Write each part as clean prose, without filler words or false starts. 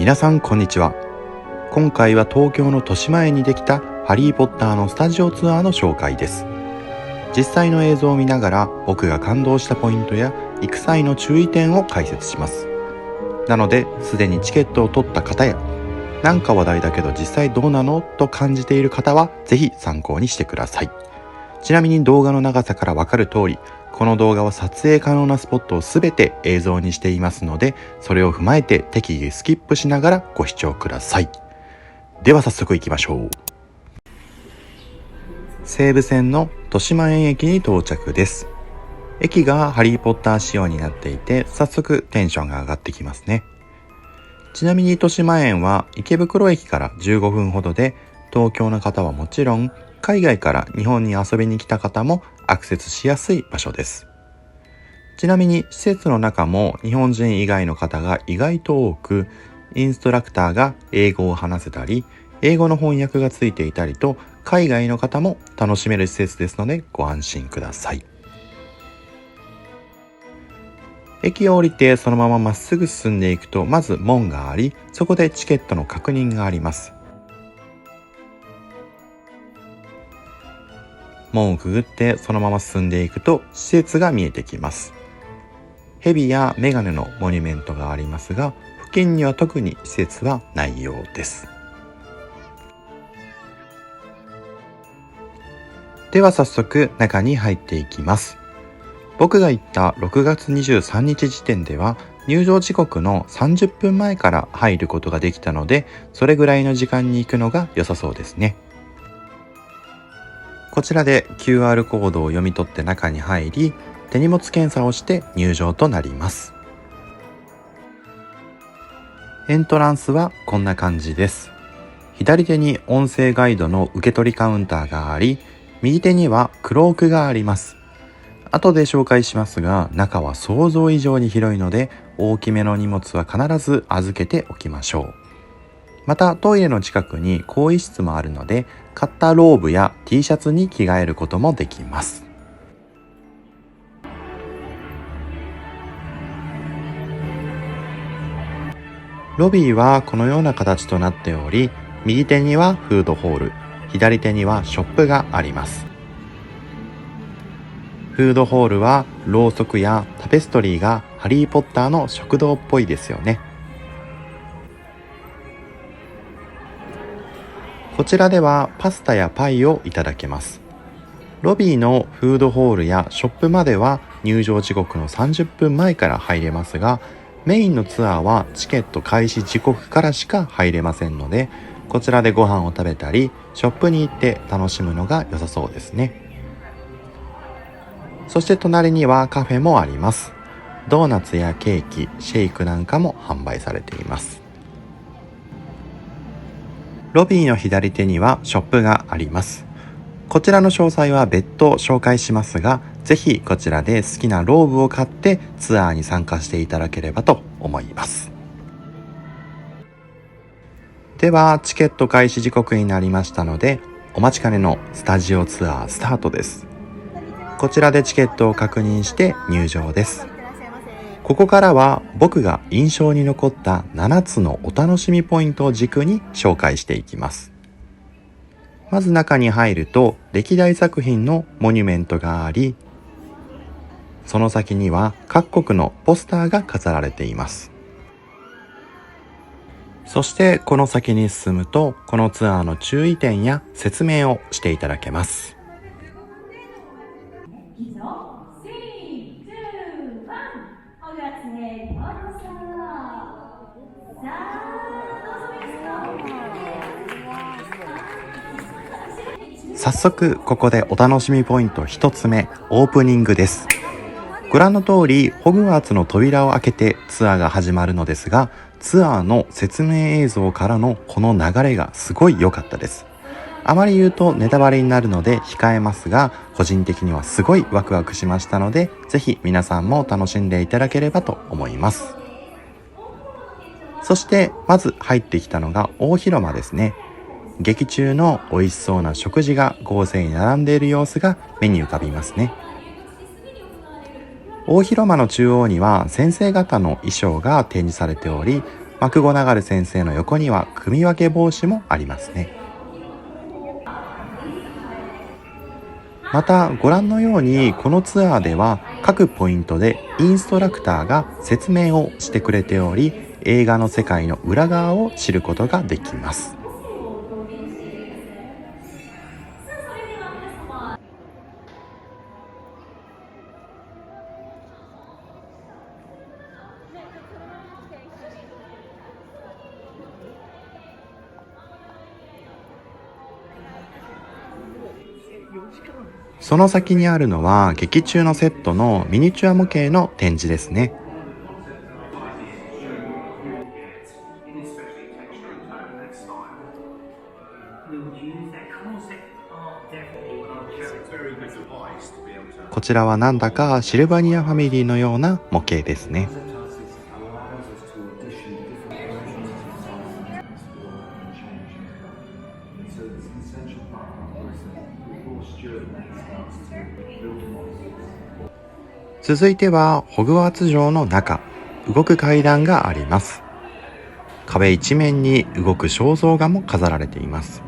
皆さんこんにちは。今回は東京の豊島園にできたハリーポッターのスタジオツアーの紹介です。実際の映像を見ながら僕が感動したポイントや行く際の注意点を解説します。なので、すでにチケットを取った方やなんか話題だけど実際どうなのと感じている方はぜひ参考にしてください。ちなみに動画の長さからわかる通り、この動画は撮影可能なスポットをすべて映像にしていますので、それを踏まえて適宜スキップしながらご視聴ください。では早速行きましょう。西武線の豊島園駅に到着です。駅がハリーポッター仕様になっていて、早速テンションが上がってきますね。ちなみに豊島園は池袋駅から15分ほどで、東京の方はもちろん海外から日本に遊びに来た方もアクセスしやすい場所です。ちなみに施設の中も日本人以外の方が意外と多く、インストラクターが英語を話せたり、英語の翻訳がついていたりと、海外の方も楽しめる施設ですのでご安心ください。駅を降りてそのまままっすぐ進んでいくと、まず門があり、そこでチケットの確認があります。門をくぐってそのまま進んでいくと施設が見えてきます。蛇やメガネのモニュメントがありますが、付近には特に施設はないようです。では早速中に入っていきます。僕が行った6月23日時点では入場時刻の30分前から入ることができたので、それぐらいの時間に行くのが良さそうですね。こちらで QR コードを読み取って中に入り、手荷物検査をして入場となります。エントランスはこんな感じです。左手に音声ガイドの受け取りカウンターがあり、右手にはクロークがあります。後で紹介しますが、中は想像以上に広いので、大きめの荷物は必ず預けておきましょう。またトイレの近くに更衣室もあるので、買ったローブや T シャツに着替えることもできます。ロビーはこのような形となっており、右手にはフードホール、左手にはショップがあります。フードホールはろうそくやタペストリーがハリーポッターの食堂っぽいですよね。こちらではパスタやパイをいただけます。ロビーのフードホールやショップまでは入場時刻の30分前から入れますが、メインのツアーはチケット開始時刻からしか入れませんので、こちらでご飯を食べたりショップに行って楽しむのが良さそうですね。そして隣にはカフェもあります。ドーナツやケーキ、シェイクなんかも販売されています。ロビーの左手にはショップがあります。こちらの詳細は別途紹介しますが、ぜひこちらで好きなローブを買ってツアーに参加していただければと思います。ではチケット開始時刻になりましたので、お待ちかねのスタジオツアースタートです。こちらでチケットを確認して入場です。ここからは僕が印象に残った7つのお楽しみポイントを軸に紹介していきます。まず中に入ると歴代作品のモニュメントがあり、その先には各国のポスターが飾られています。そしてこの先に進むと、このツアーの注意点や説明をしていただけます。早速ここでお楽しみポイント1つ目、オープニングです。ご覧の通りホグワーツの扉を開けてツアーが始まるのですが、ツアーの説明映像からのこの流れがすごい良かったです。あまり言うとネタバレになるので控えますが、個人的にはすごいワクワクしましたので、ぜひ皆さんも楽しんでいただければと思います。そしてまず入ってきたのが大広間ですね。劇中の美味しそうな食事が豪勢に並んでいる様子が目に浮かびますね。大広間の中央には先生方の衣装が展示されており、マクゴナガル先生の横には組み分け帽子もありますね。またご覧のようにこのツアーでは各ポイントでインストラクターが説明をしてくれており、映画の世界の裏側を知ることができます。その先にあるのは劇中のセットのミニチュア模型の展示ですね。こちらはなんだかシルバニアファミリーのような模型ですね。続いてはホグワーツ城の中、動く階段があります。壁一面に動く肖像画も飾られています。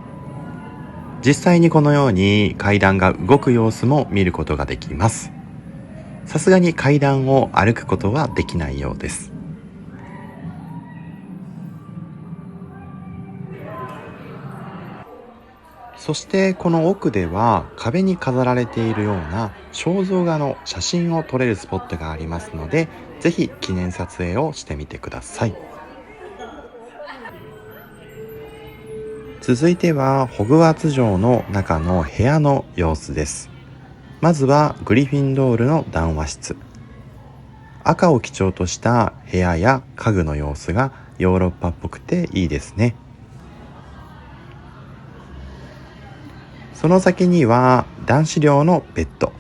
実際にこのように階段が動く様子も見ることができます。さすがに階段を歩くことはできないようです。そしてこの奥では壁に飾られているような肖像画の写真を撮れるスポットがありますので、ぜひ記念撮影をしてみてください。続いてはホグワーツ城の中の部屋の様子です。まずはグリフィンドールの談話室。赤を基調とした部屋や家具の様子がヨーロッパっぽくていいですね。その先には男子寮のベッド。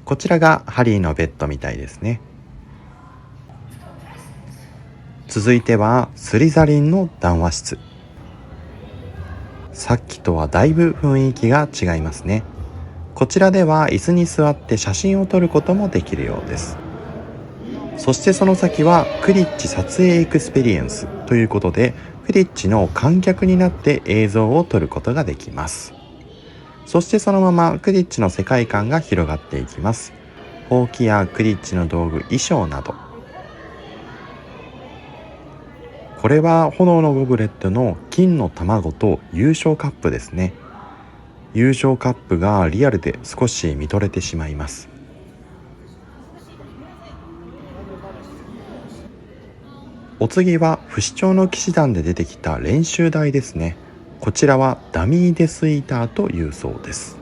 こちらがハリーのベッドみたいですね。続いてはスリザリンの談話室。さっきとはだいぶ雰囲気が違いますね。こちらでは椅子に座って写真を撮ることもできるようです。そしてその先はクリッチ撮影エクスペリエンスということで、クリッチの観客になって映像を撮ることができます。そしてそのままクリッチの世界観が広がっていきます。ほうきやクリッチの道具、衣装など。これは炎のゴブレットの金の卵と優勝カップですね。優勝カップがリアルで少し見とれてしまいます。お次は不死鳥の騎士団で出てきた練習台ですね。こちらはダミーデスイーターというそうです。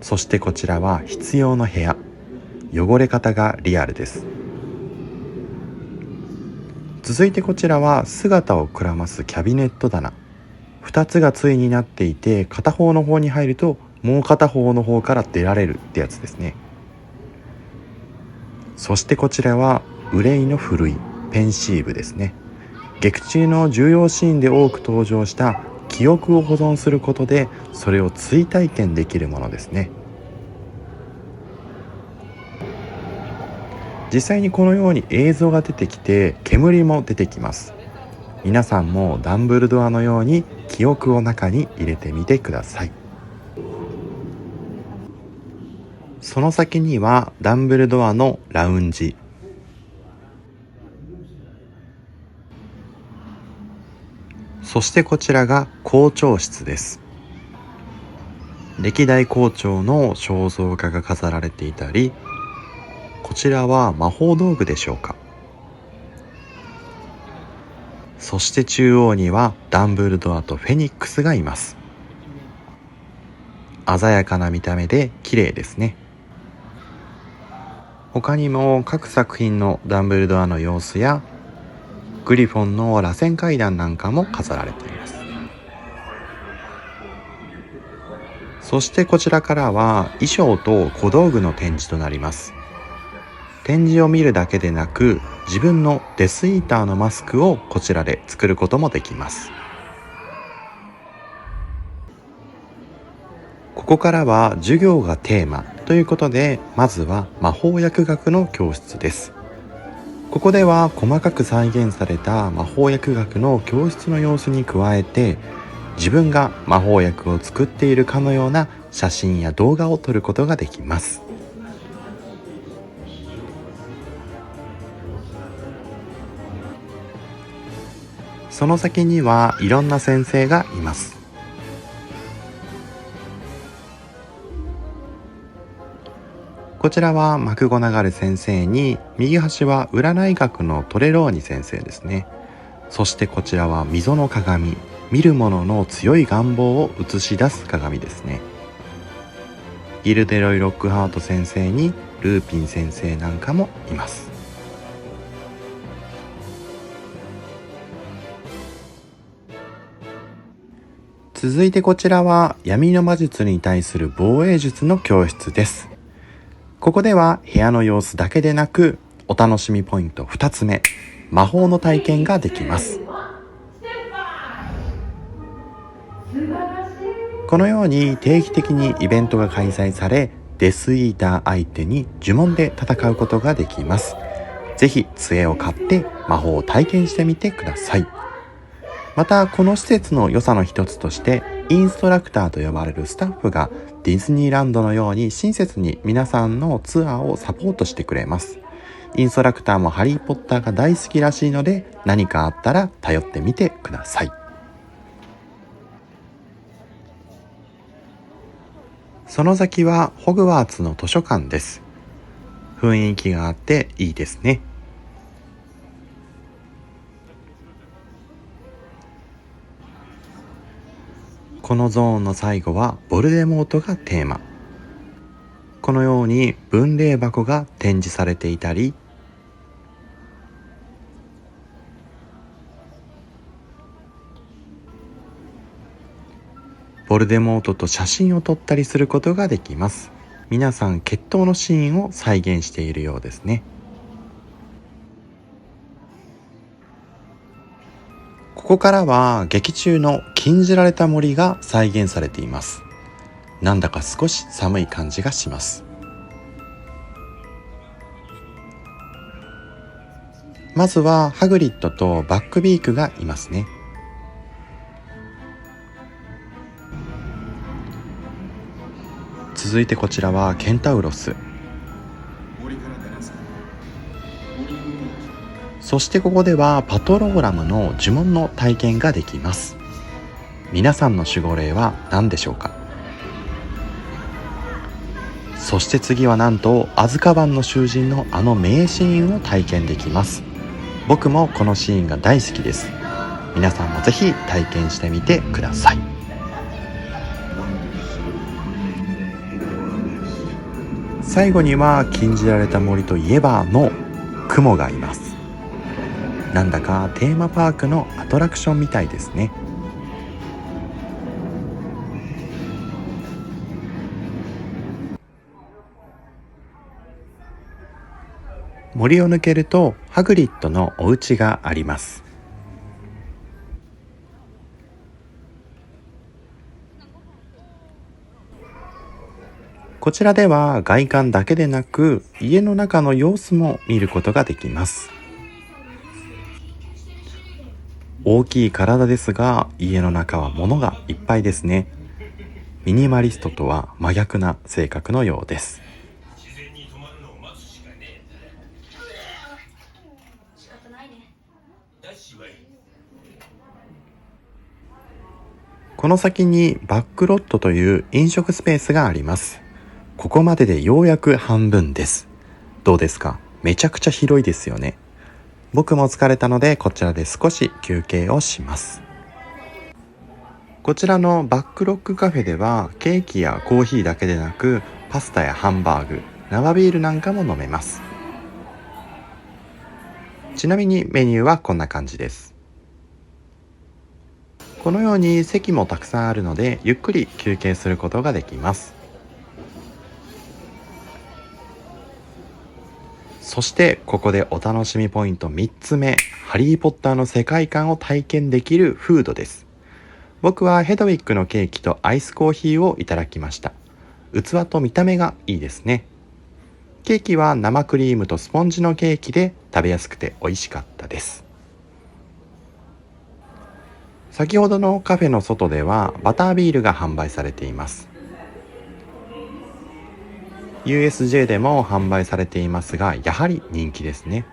そしてこちらは必要の部屋。汚れ方がリアルです。続いてこちらは姿をくらますキャビネット棚。2つが対になっていて、片方の方に入るともう片方の方から出られるってやつですね。そしてこちらは憂いのふるい、ペンシーブですね。劇中の重要シーンで多く登場した記憶を保存することで、それを追体験できるものですね。実際にこのように映像が出てきて、煙も出てきます。皆さんもダンブルドアのように記憶を中に入れてみてください。その先にはダンブルドアのラウンジ。そしてこちらが校長室です。歴代校長の肖像画が飾られていたり、こちらは魔法道具でしょうか。そして中央にはダンブルドアとフェニックスがいます。鮮やかな見た目で綺麗ですね。他にも各作品のダンブルドアの様子やグリフォンの螺旋階段なんかも飾られています。そしてこちらからは衣装と小道具の展示となります。展示を見るだけでなく、自分のデスイーターのマスクをこちらで作ることもできます。ここからは授業がテーマということで、まずは魔法薬学の教室です。ここでは細かく再現された魔法薬学の教室の様子に加えて、自分が魔法薬を作っているかのような写真や動画を撮ることができます。その先にはいろんな先生がいます。こちらはマクゴナガル先生に、右端は占い学のトレローニ先生ですね。そしてこちらは溝の鏡、見る者の強い願望を映し出す鏡ですね。ギルデロイ・ロックハート先生にルーピン先生なんかもいます。続いてこちらは闇の魔術に対する防衛術の教室です。ここでは部屋の様子だけでなく、お楽しみポイント2つ目、魔法の体験ができます。このように定期的にイベントが開催され、デスイーター相手に呪文で戦うことができます。ぜひ杖を買って魔法を体験してみてください。またこの施設の良さの一つとして、インストラクターと呼ばれるスタッフがディズニーランドのように親切に皆さんのツアーをサポートしてくれます。インストラクターもハリーポッターが大好きらしいので、何かあったら頼ってみてください。その先はホグワーツの図書館です。雰囲気があっていいですね。このゾーンの最後はボルデモートがテーマ。このように分霊箱が展示されていたり、ボルデモートと写真を撮ったりすることができます。皆さん決闘のシーンを再現しているようですね。ここからは劇中の禁じられた森が再現されています。なんだか少し寒い感じがします。まずはハグリッドとバックビークがいますね。続いてこちらはケンタウロス。そしてここではパトローラムの呪文の体験ができます。皆さんの守護霊は何でしょうか？そして次はなんとアズカバンの囚人のあの名シーンを体験できます。僕もこのシーンが大好きです。皆さんもぜひ体験してみてください。最後には禁じられた森といえばの雲がいます。なんだかテーマパークのアトラクションみたいですね。森を抜けるとハグリッドのお家があります。こちらでは外観だけでなく家の中の様子も見ることができます。大きい体ですが家の中は物がいっぱいですね。ミニマリストとは真逆な性格のようです。この先にバックロットという飲食スペースがあります。ここまででようやく半分です。どうですか？めちゃくちゃ広いですよね。僕も疲れたのでこちらで少し休憩をします。こちらのバックロックカフェではケーキやコーヒーだけでなくパスタやハンバーグ、生ビールなんかも飲めます。ちなみにメニューはこんな感じです。このように席もたくさんあるのでゆっくり休憩することができます。そしてここでお楽しみポイント3つ目、ハリーポッターの世界観を体験できるフードです。僕はヘドウィッグのケーキとアイスコーヒーをいただきました。器と見た目がいいですね。ケーキは生クリームとスポンジのケーキで食べやすくて美味しかったです。先ほどのカフェの外ではバタービールが販売されています。USJ でも販売されていますが、やはり人気ですね。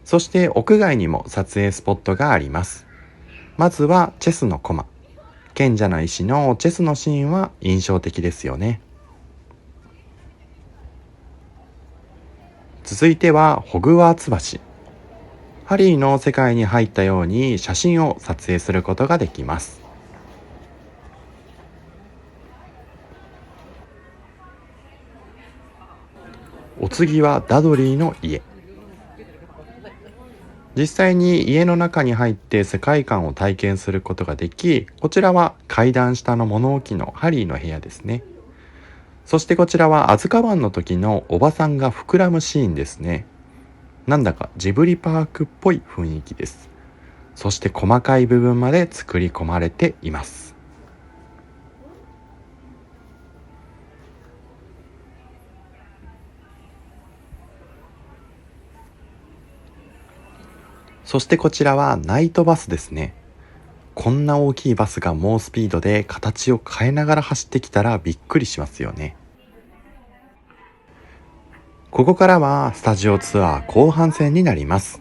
そして屋外にも撮影スポットがあります。まずはチェスの駒。賢者の石のチェスのシーンは印象的ですよね。続いてはホグワーツ橋。ハリーの世界に入ったように写真を撮影することができます。お次はダドリーの家。実際に家の中に入って世界観を体験することができ、こちらは階段下の物置のハリーの部屋ですね。そしてこちらはアズカバンの時のおばさんが膨らむシーンですね。なんだかジブリパークっぽい雰囲気です。そして細かい部分まで作り込まれています。そしてこちらはナイトバスですね。こんな大きいバスが猛スピードで形を変えながら走ってきたらびっくりしますよね。ここからはスタジオツアー後半戦になります。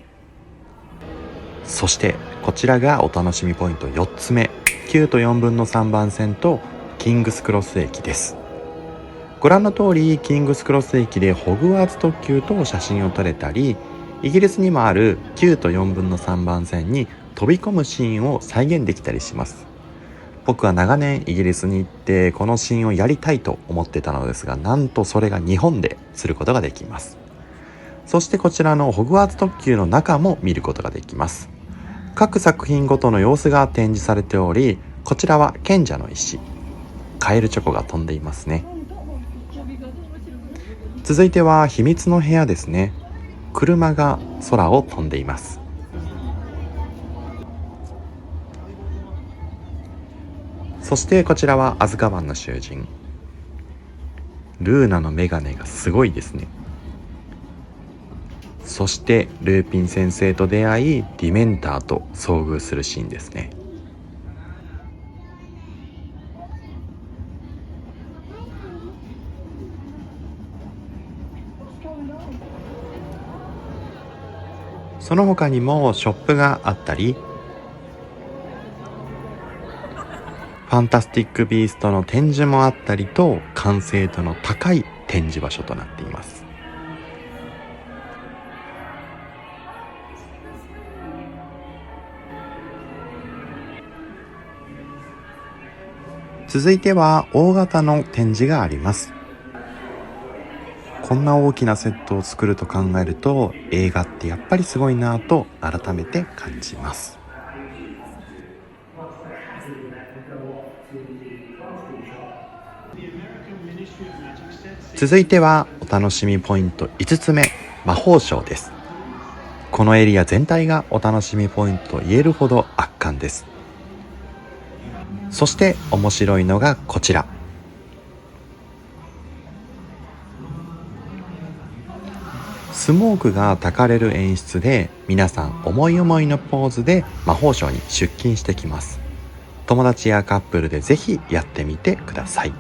そしてこちらがお楽しみポイント4つ目、9と4分の3番線とキングスクロス駅です。ご覧の通りキングスクロス駅でホグワーツ特急と写真を撮れたり、イギリスにもある9と4分の3番線に飛び込むシーンを再現できたりします。僕は長年イギリスに行ってこのシーンをやりたいと思ってたのですが、なんとそれが日本ですることができます。そしてこちらのホグワーツ特急の中も見ることができます。各作品ごとの様子が展示されており、こちらは賢者の石、カエルチョコが飛んでいますね。続いては秘密の部屋ですね。車が空を飛んでいます。そしてこちらはアズカバンの囚人。ルーナのメガネがすごいですね。そしてルーピン先生と出会い、ディメンターと遭遇するシーンですね。その他にもショップがあったり、ファンタスティックビーストの展示もあったりと、完成度の高い展示場所となっています。続いては大型の展示があります。こんな大きなセットを作ると考えると、映画ってやっぱりすごいなぁと改めて感じます。続いてはお楽しみポイント5つ目、魔法省です。このエリア全体がお楽しみポイントと言えるほど圧巻です。そして面白いのがこちら。スモークが焚かれる演出で、皆さん思い思いのポーズで魔法省に出勤してきます。友達やカップルでぜひやってみてください。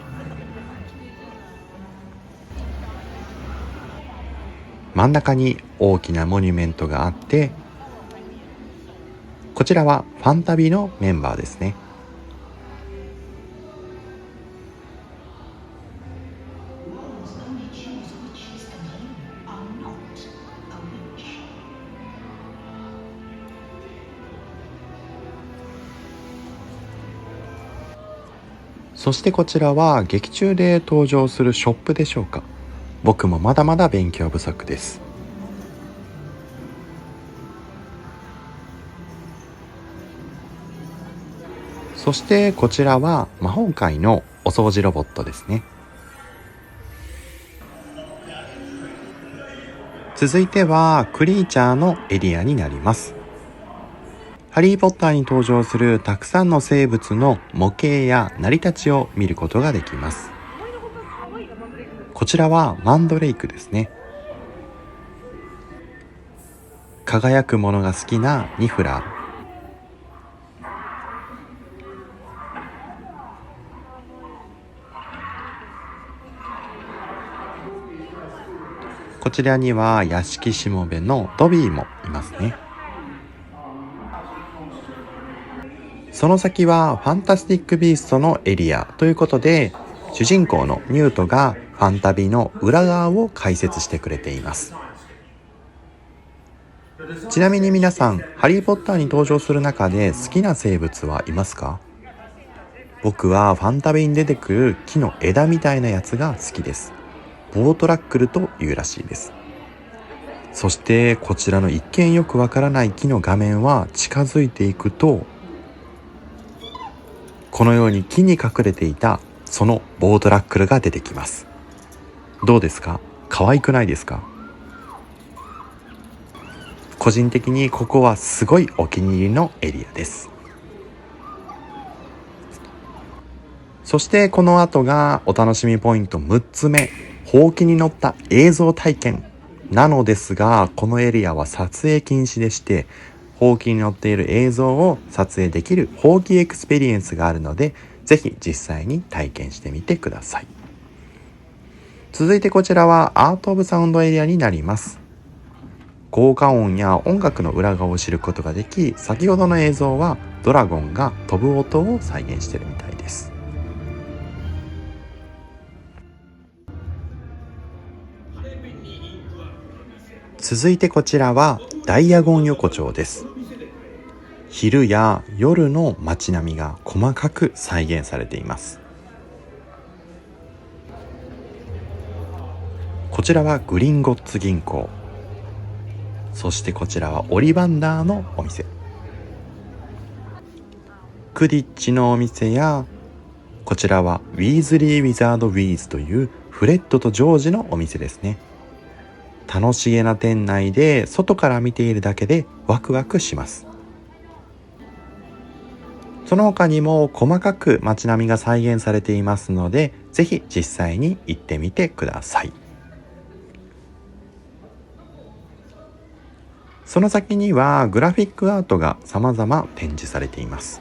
真ん中に大きなモニュメントがあって、こちらはファンタビのメンバーですね。そしてこちらは劇中で登場するショップでしょうか。僕もまだまだ勉強不足です。そしてこちらは魔法界のお掃除ロボットですね。続いてはクリーチャーのエリアになります。ハリーポッターに登場するたくさんの生物の模型や成り立ちを見ることができます。こちらはマンドレイクですね。輝くものが好きなニフラー。こちらには屋敷しもべのドビーもいますね。その先はファンタスティックビーストのエリアということで、主人公のニュートがファンタビの裏側を解説してくれています。ちなみに皆さん、ハリーポッターに登場する中で好きな生物はいますか？僕はファンタビに出てくる木の枝みたいなやつが好きです。ボートラックルというらしいです。そしてこちらの一見よくわからない木の画面は近づいていくと、このように木に隠れていたそのボートラックルが出てきます。どうですか？可愛くないですか？個人的にここはすごいお気に入りのエリアです。そしてこの後がお楽しみポイント6つ目、ほうきに乗った映像体験なのですが、このエリアは撮影禁止でして、ほうきに乗っている映像を撮影できるほうきエクスペリエンスがあるので、ぜひ実際に体験してみてください。続いてこちらはアートオブサウンドエリアになります。効果音や音楽の裏側を知ることができ、先ほどの映像はドラゴンが飛ぶ音を再現しているみたいです。続いてこちらはダイアゴン横丁です。昼や夜の街並みが細かく再現されています。こちらはグリンゴッツ銀行、そしてこちらはオリバンダーのお店、クディッチのお店や、こちらはウィーズリー・ウィザード・ウィーズというフレッドとジョージのお店ですね。楽しげな店内で外から見ているだけでワクワクします。その他にも細かく街並みが再現されていますので、ぜひ実際に行ってみてください。その先にはグラフィックアートが様々展示されています。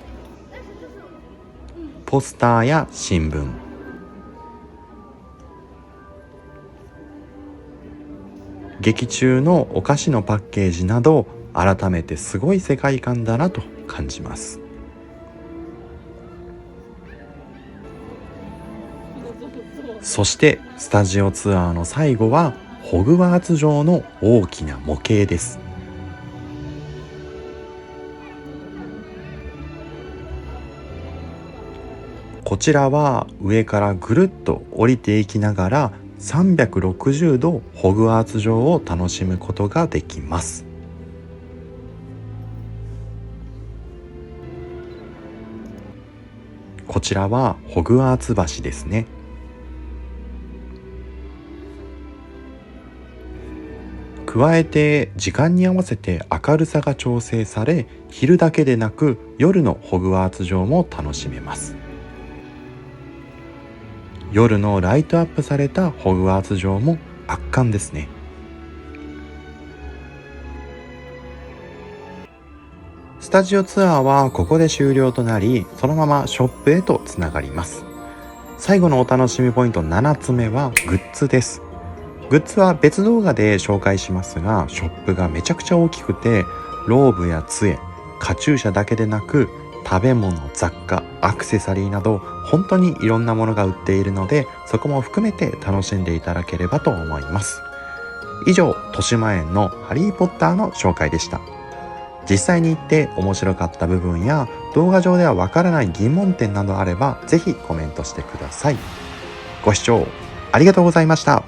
ポスターや新聞、劇中のお菓子のパッケージなど、改めてすごい世界観だなと感じます。そしてスタジオツアーの最後はホグワーツ城の大きな模型です。こちらは上からぐるっと降りていきながら360度ホグワーツ城を楽しむことができます。こちらはホグワーツ橋ですね。加えて時間に合わせて明るさが調整され、昼だけでなく夜のホグワーツ城も楽しめます。夜のライトアップされたホグワーツ城も圧巻ですね。スタジオツアーはここで終了となり、そのままショップへとつながります。最後のお楽しみポイント7つ目はグッズです。グッズは別動画で紹介しますが、ショップがめちゃくちゃ大きくて、ローブや杖、カチューシャだけでなく食べ物、雑貨、アクセサリーなど本当にいろんなものが売っているので、そこも含めて楽しんでいただければと思います。以上、豊島園のハリーポッターの紹介でした。実際に行って面白かった部分や動画上ではわからない疑問点などあれば、ぜひコメントしてください。ご視聴ありがとうございました。